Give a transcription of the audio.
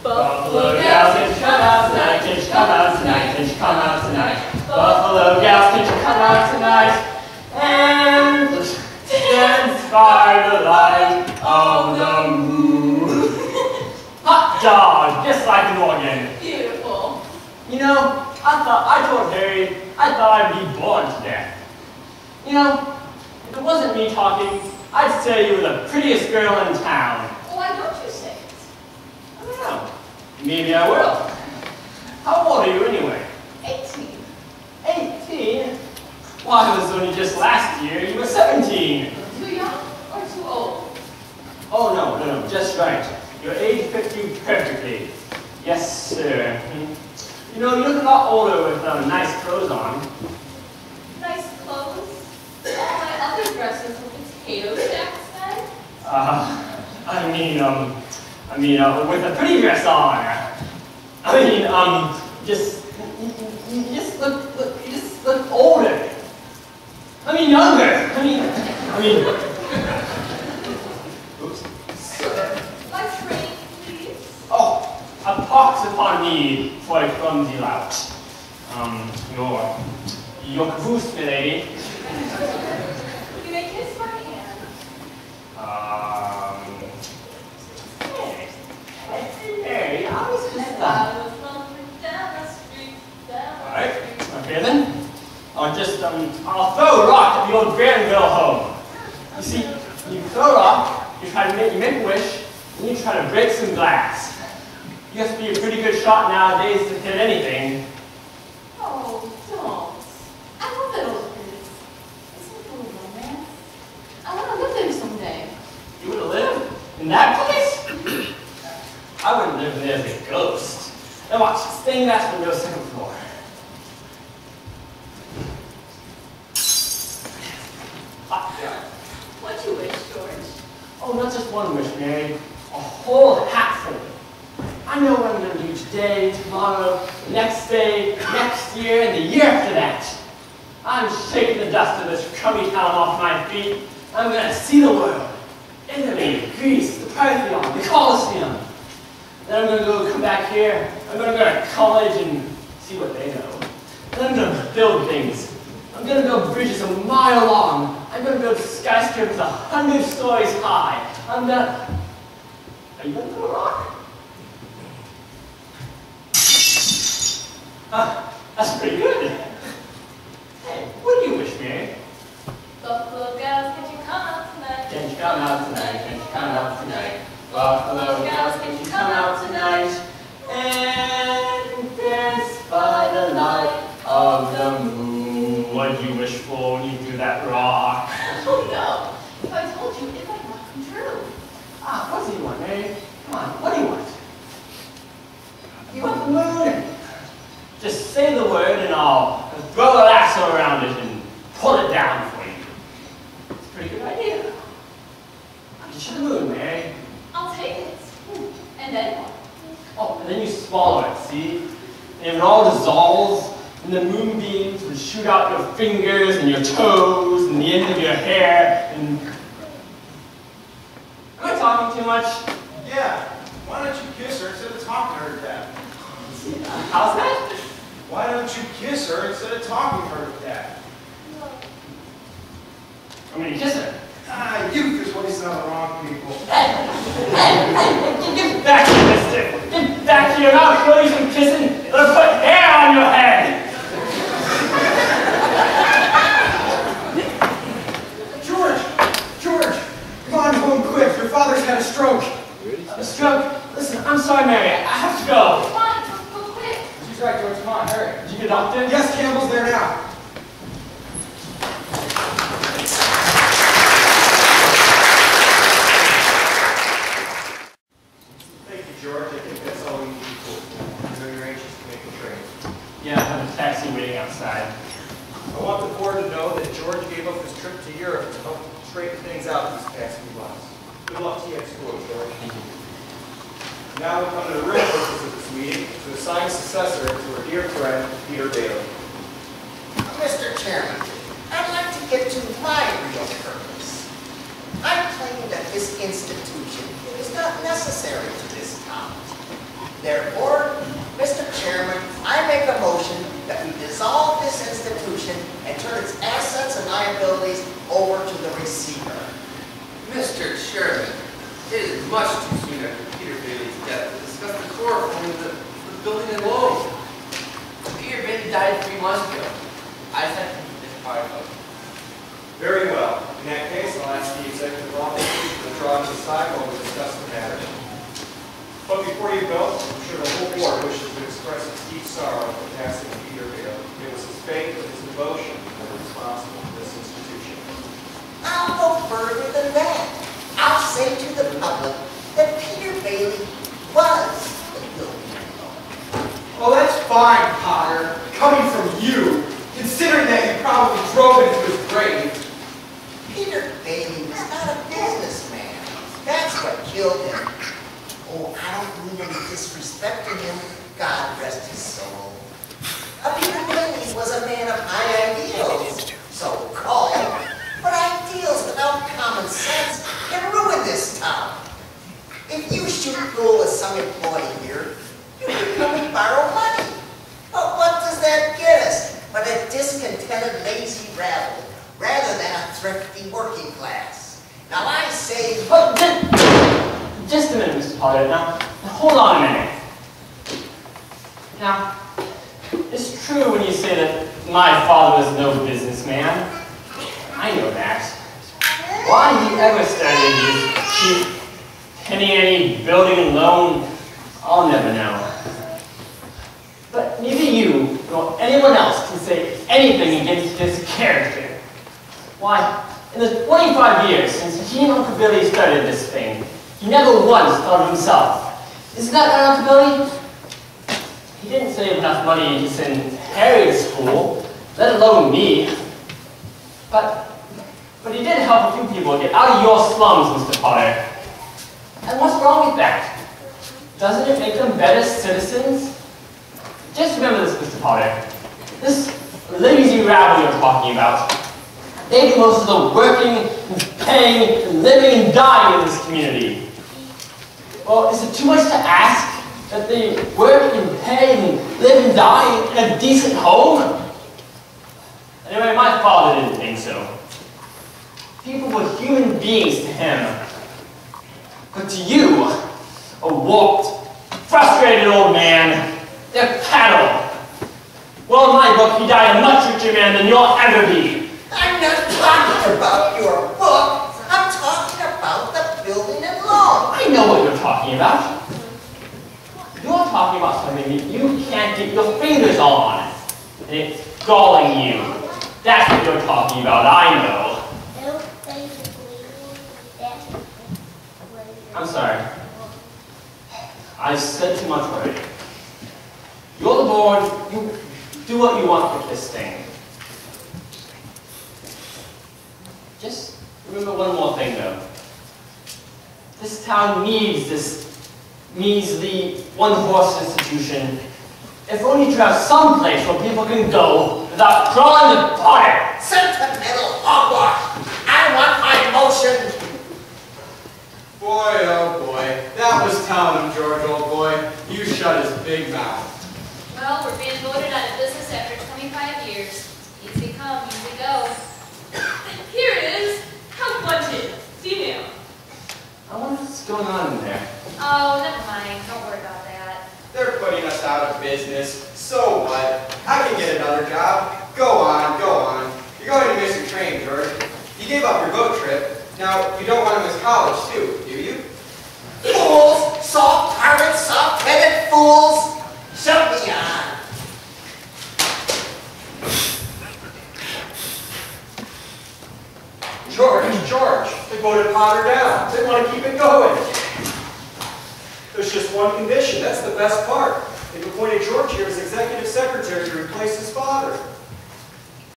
Buffalo gals, can you come out tonight? Can you come out tonight? Can you come out tonight? Buffalo gals, can you come out tonight? And dance by the light of the moon. Hot dog, just like an organ. Beautiful. You know, I told Harry, I thought I'd be born to death. You know, if it wasn't me talking, I'd say you were the prettiest girl in town. Why don't you say it? I don't know. Maybe I will. How old are you anyway? 18. 18? Why, it was only just last year you were 17. Too young or too old? Oh, no, just right. Your age fits you perfectly. Yes, sir. You know, you look a lot older with nice clothes on. Nice clothes? All my other dresses were potato sacks then? I mean, with a pretty dress on. You just look older. I mean, younger. I mean. Oops. My train, please. Oh, a pox upon me for a clumsy lout. Your caboose, milady. You may kiss my hand. Hey, I was just And I was lumbering down the street, Alright, okay then. I'll throw a rock at the old Granville home. You see, you throw a rock, you make a wish, and you try to break some glass. You have to be a pretty good shot nowadays to hit anything. Oh, don't. I love that old place. It's so full of romance. I want to live there someday. You would live in that place? I wouldn't live there as a ghost. Now watch, staying that's from your second floor. What'd you wish, George? Oh, not just one wish, Mary. A whole hatful. I know what I'm going to do today, tomorrow, the next day, next year, and the year after that. I'm shaking the dust of this crummy town off my feet. I'm going to see the world. Italy, Greece, the Parthenon, the Colosseum. Then I'm going to come back here. I'm going to go to college and see what they know. Then I'm going to build things. I'm going to build bridges a mile long. I'm going to build skyscrapers 100 stories high. I'm going to... Are you going to throw a rock? That's pretty good. Hey, what do you wish, Mary? Buffalo gals, can you come out tonight? Can you come out tonight? Can you come out tonight? Buffalo gals, can you come out tonight? And dance by the light of the moon. What do you wish for when you threw that rock? Oh no! If I told you, it might not come true. What do you want, Mary? Come on, what do you want? You want the moon? Just say the word and I'll throw a lasso around it and pull it down for you. It's a pretty good idea. I'll get you the moon, Mary. I'll take it. And then what? Oh, and then you swallow it, see? And it all dissolves, and the moonbeams would shoot out your fingers and your toes and the end of your hair, and... Am I talking too much? Yeah. Why don't you kiss her instead of talking to her, Dad? How's that? Why don't you kiss her instead of talking to her, Dad? I'm gonna kiss her. Youth is wasting on the wrong people. Hey, get back here, mister. Get back here, and I'll show you some kissing that'll put hair on your head. George, come on home quick. Your father's had a stroke. A stroke? Listen, I'm sorry, Mary. I have to go. Come on, go quick. She's right, George. Come on, hurry. Did you get a doctor? Yes, Campbell's there now. Thank you, George. I think that's all we need to do. I know you're anxious to make the train. Yeah, I have a taxi waiting outside. I want the board to know that George gave up his trip to Europe to help straighten things out these past few months. Good luck to you at school, George. Thank you. Now we come to the real purpose of this meeting, to assign successor to our dear friend, Peter Bailey. Mr. Chairman, I'd like to get to my real purpose. I claim that this institution is not necessary to this town. Therefore, Mr. Chairman, I make a motion that we dissolve this institution and turn its assets and liabilities over to the receiver. Mr. Chairman, it is much too soon after Peter Bailey's death to discuss the core of the building and loan. Peter Bailey died 3 months ago. I sent him this part of. Very well. In that case, I'll ask the executive officer to withdraw to the side while we discuss the matter. But before you go, I'm sure the whole board wishes to express its deep sorrow for the passing of Peter Bailey. It was his faith and his devotion that were responsible for this institution. I'll go further than that. I'll say to the public that Peter Bailey was the building and loan. Oh, that's fine, Potter. Coming from you, considering that you probably drove into his grave. Peter Bailey was not a businessman. That's what killed him. Oh, I don't mean any disrespect to him. God rest his soul. Peter Bailey was a man of high ideals, so-called. But ideals without common sense can ruin this town. If you shoot pool with some employee here, you can come and borrow money. But what does that get us but a discontented, lazy rabble, rather than a thrifty working class? Now I say... But just a minute, Mr. Potter. Now, hold on a minute. Now, it's true when you say that my father was no businessman. I know that. Why he ever started this cheap penny-ante building and loan, I'll never know. But neither you nor anyone else can say anything against his character. Why, in the 25 years since he and Uncle Billy started this thing, he never once thought of himself. Isn't that right, Uncle Billy? He didn't save enough money to send Harry to school, let alone me. But he did help a few people get out of your slums, Mr. Potter. And what's wrong with that? Doesn't it make them better citizens? Just remember this, Mr. Potter. This lazy rabble you're talking about, they do most of the working, and paying, and living and dying in this community. Well, is it too much to ask that they work and pay and live and die in a decent home? Anyway, my father didn't think so. People were human beings to him. But to you, a warped, frustrated old man, they're cattle. Well, in my book, he died a much richer man than you'll ever be. I'm not talking about your book. I'm talking about the building and loan. I know what you're talking about. You're talking about something that you can't get your fingers on. And it's galling you. That's what you're talking about, I know. I'm sorry. I said too much already. You're the board. You do what you want with this thing. Just remember one more thing, though. This town needs this measly one-horse institution, if only to have some place where people can go without crawling to Potter. Sentimental hogwash. I want my motion. Boy, oh boy. That was Tom, George, old boy. You shut his big mouth. Well, we're being voted out of business after 25 years. Easy come, easy go. Here it is. How wanted. Female. I wonder what's going on in there. Oh, never mind. Don't worry about that. They're putting us out of business. So what? I can get another job. Go on, go on. You're going to miss your train, George. You gave up your boat trip. Now, you don't want to miss college, too, do you? Fools! Soft-hearted, soft-headed fools! Shut me on. George, they voted Potter down. They want to keep it going. There's just one condition. That's the best part. They've appointed George here as executive secretary to replace his father.